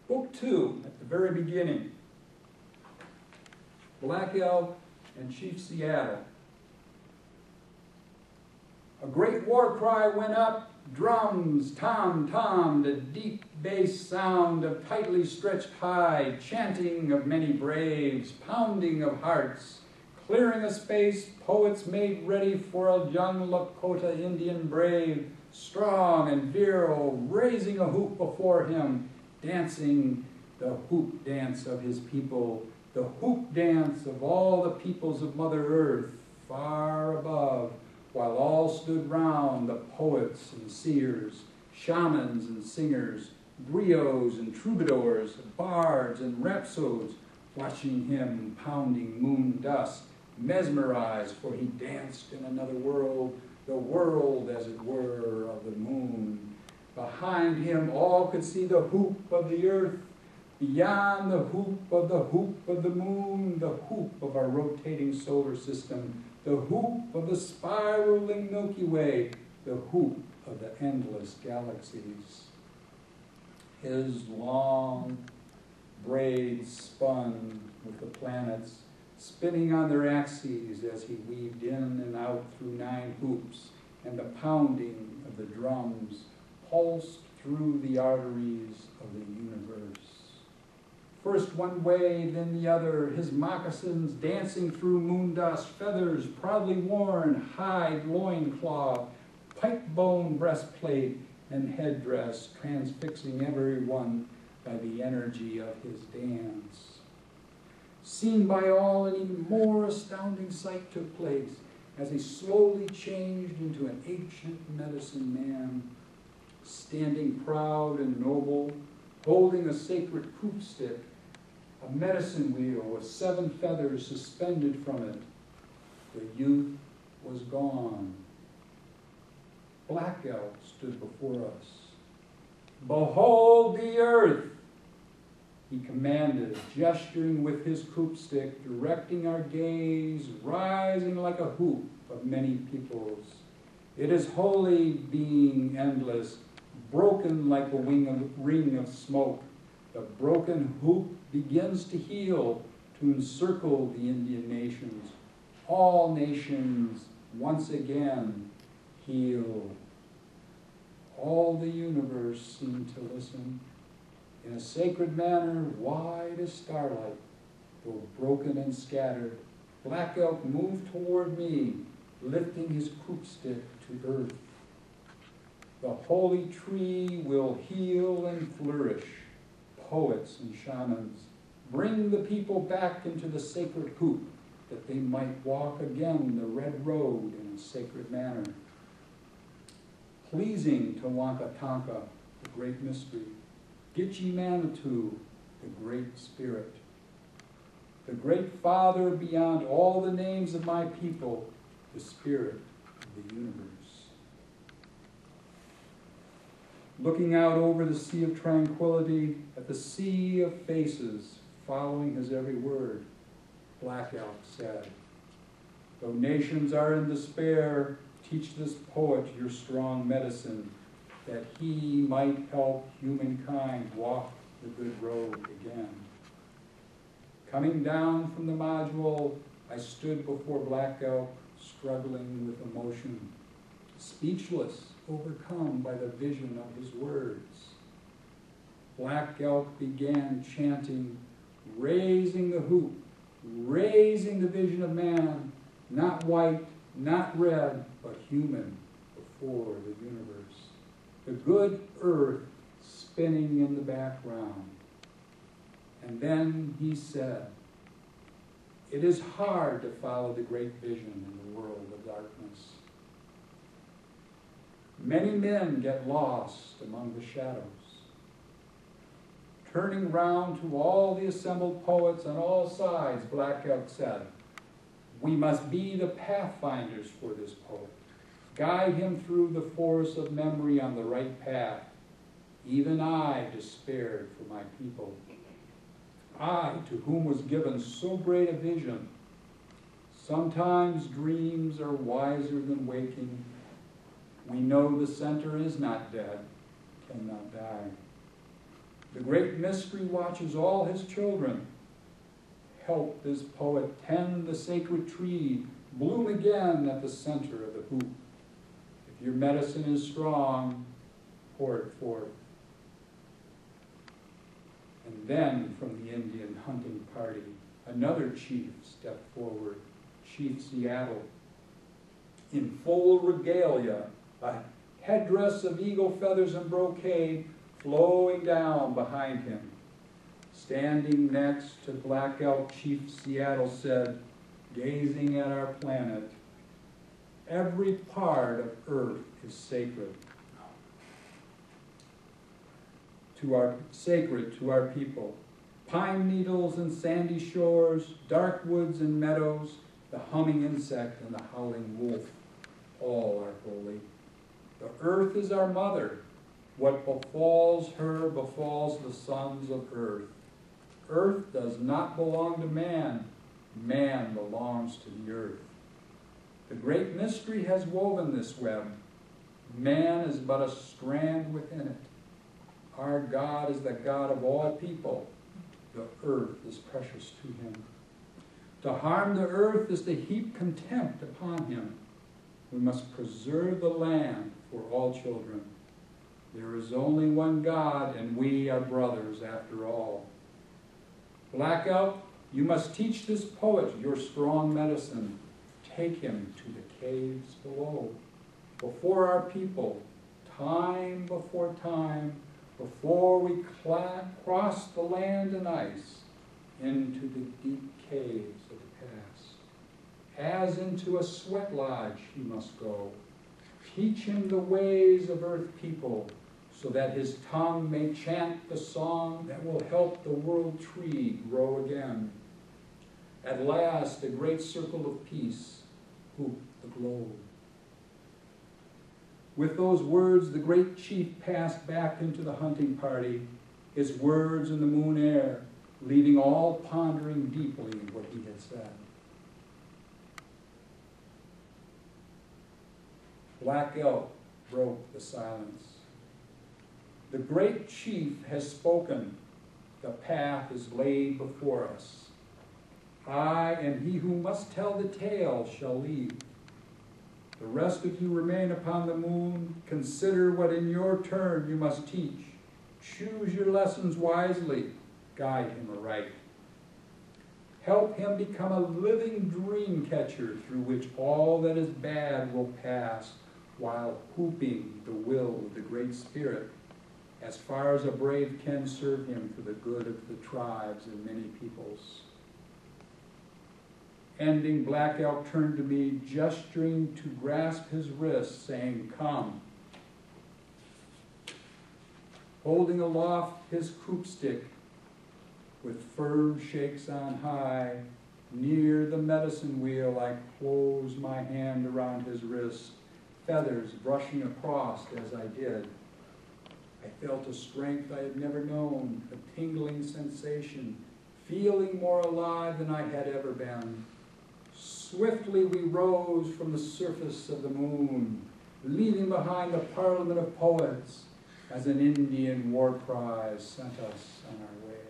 Book 2, at the very beginning. Black Elk and Chief Seattle. A great war cry went up, drums, tom-tom, the deep bass sound of tightly stretched hide, chanting of many braves, pounding of hearts, clearing a space, poets made ready for a young Lakota Indian brave, strong and virile, raising a hoop before him, dancing the hoop dance of his people, the hoop dance of all the peoples of Mother Earth, far above, while all stood round, the poets and seers, shamans and singers, griots and troubadours, bards and rhapsodes, watching him pounding moon dust, mesmerized, for he danced in another world, the world, as it were, of the moon. Behind him all could see the hoop of the earth, beyond the hoop of the moon, the hoop of our rotating solar system, the hoop of the spiraling Milky Way, the hoop of the endless galaxies. His long braids spun with the planets, spinning on their axes as he weaved in and out through 9 hoops, and the pounding of the drums pulsed through the arteries of the universe. First one way, then the other, his moccasins dancing through moon dust, feathers proudly worn, hide loincloth, pipe-bone breastplate, and headdress, transfixing everyone by the energy of his dance. Seen by all, an even more astounding sight took place as he slowly changed into an ancient medicine man, standing proud and noble, holding a sacred hoop stick, a medicine wheel with 7 feathers suspended from it. The youth was gone. Black Elk stood before us. Behold the earth, he commanded, gesturing with his hoop stick, directing our gaze, rising like a hoop of many peoples. It is holy, being endless, broken like a ring of smoke. The broken hoop begins to heal, to encircle the Indian nations. All nations once again heal. All the universe seemed to listen. In a sacred manner, wide as starlight, though broken and scattered, Black Elk moved toward me, lifting his hoop stick to earth. The holy tree will heal and flourish. Poets and shamans, bring the people back into the sacred hoop, that they might walk again the red road in a sacred manner. Pleasing to Wankatanka, the great mystery, Gitche Manitou, the great spirit, the great Father beyond all the names of my people, the spirit of the universe. Looking out over the Sea of Tranquility, at the sea of faces, following his every word, Black Elk said, though nations are in despair, teach this poet your strong medicine, that he might help humankind walk the good road again. Coming down from the module, I stood before Black Elk, struggling with emotion, speechless, overcome by the vision of his words. Black Elk began chanting, raising the hoop, raising the vision of man, not white, not red, but human, before the universe. The good earth spinning in the background. And then he said, it is hard to follow the great vision in the world of darkness. Many men get lost among the shadows. Turning round to all the assembled poets on all sides, Black Elk said, we must be the pathfinders for this poet. Guide him through the forest of memory on the right path. Even I despaired for my people. I, to whom was given so great a vision. Sometimes dreams are wiser than waking. We know the center is not dead, cannot die. The great mystery watches all his children. Help this poet tend the sacred tree, bloom again at the center of the hoop. If your medicine is strong, pour it forth. And then from the Indian hunting party, another chief stepped forward, Chief Seattle. In full regalia, a headdress of eagle feathers and brocade flowing down behind him. Standing next to Black Elk, Chief Seattle said, gazing at our planet, every part of Earth is sacred. Sacred to our people. Pine needles and sandy shores, dark woods and meadows, the humming insect and the howling wolf, all are holy. The earth is our mother. What befalls her befalls the sons of earth. Earth does not belong to man. Man belongs to the earth. The great mystery has woven this web. Man is but a strand within it. Our God is the God of all people. The earth is precious to him. To harm the earth is to heap contempt upon him. We must preserve the land for all children. There is only one God, and we are brothers after all. Black Elk, you must teach this poet your strong medicine. Take him to the caves below. Before our people, time before time, before we cross the land and ice, into the deep caves of the past. As into a sweat lodge he must go. Teach him the ways of earth people, so that his tongue may chant the song that will help the world tree grow again. At last, a great circle of peace hooped the globe. With those words, the great chief passed back into the hunting party, his words in the moon air, leaving all pondering deeply what he had said. Black Elk broke the silence. The great chief has spoken. The path is laid before us. I and he who must tell the tale shall lead. The rest of you remain upon the moon. Consider what in your turn you must teach. Choose your lessons wisely. Guide him aright. Help him become a living dream catcher through which all that is bad will pass, while hooping the will of the Great Spirit, as far as a brave can serve him for the good of the tribes and many peoples. Ending, Black Elk turned to me, gesturing to grasp his wrist, saying, "Come." Holding aloft his croup stick, with firm shakes on high, near the medicine wheel I closed my hand around his wrist, feathers brushing across as I did. I felt a strength I had never known, a tingling sensation, feeling more alive than I had ever been. Swiftly we rose from the surface of the moon, leaving behind the Parliament of Poets as an Indian war cry sent us on our way.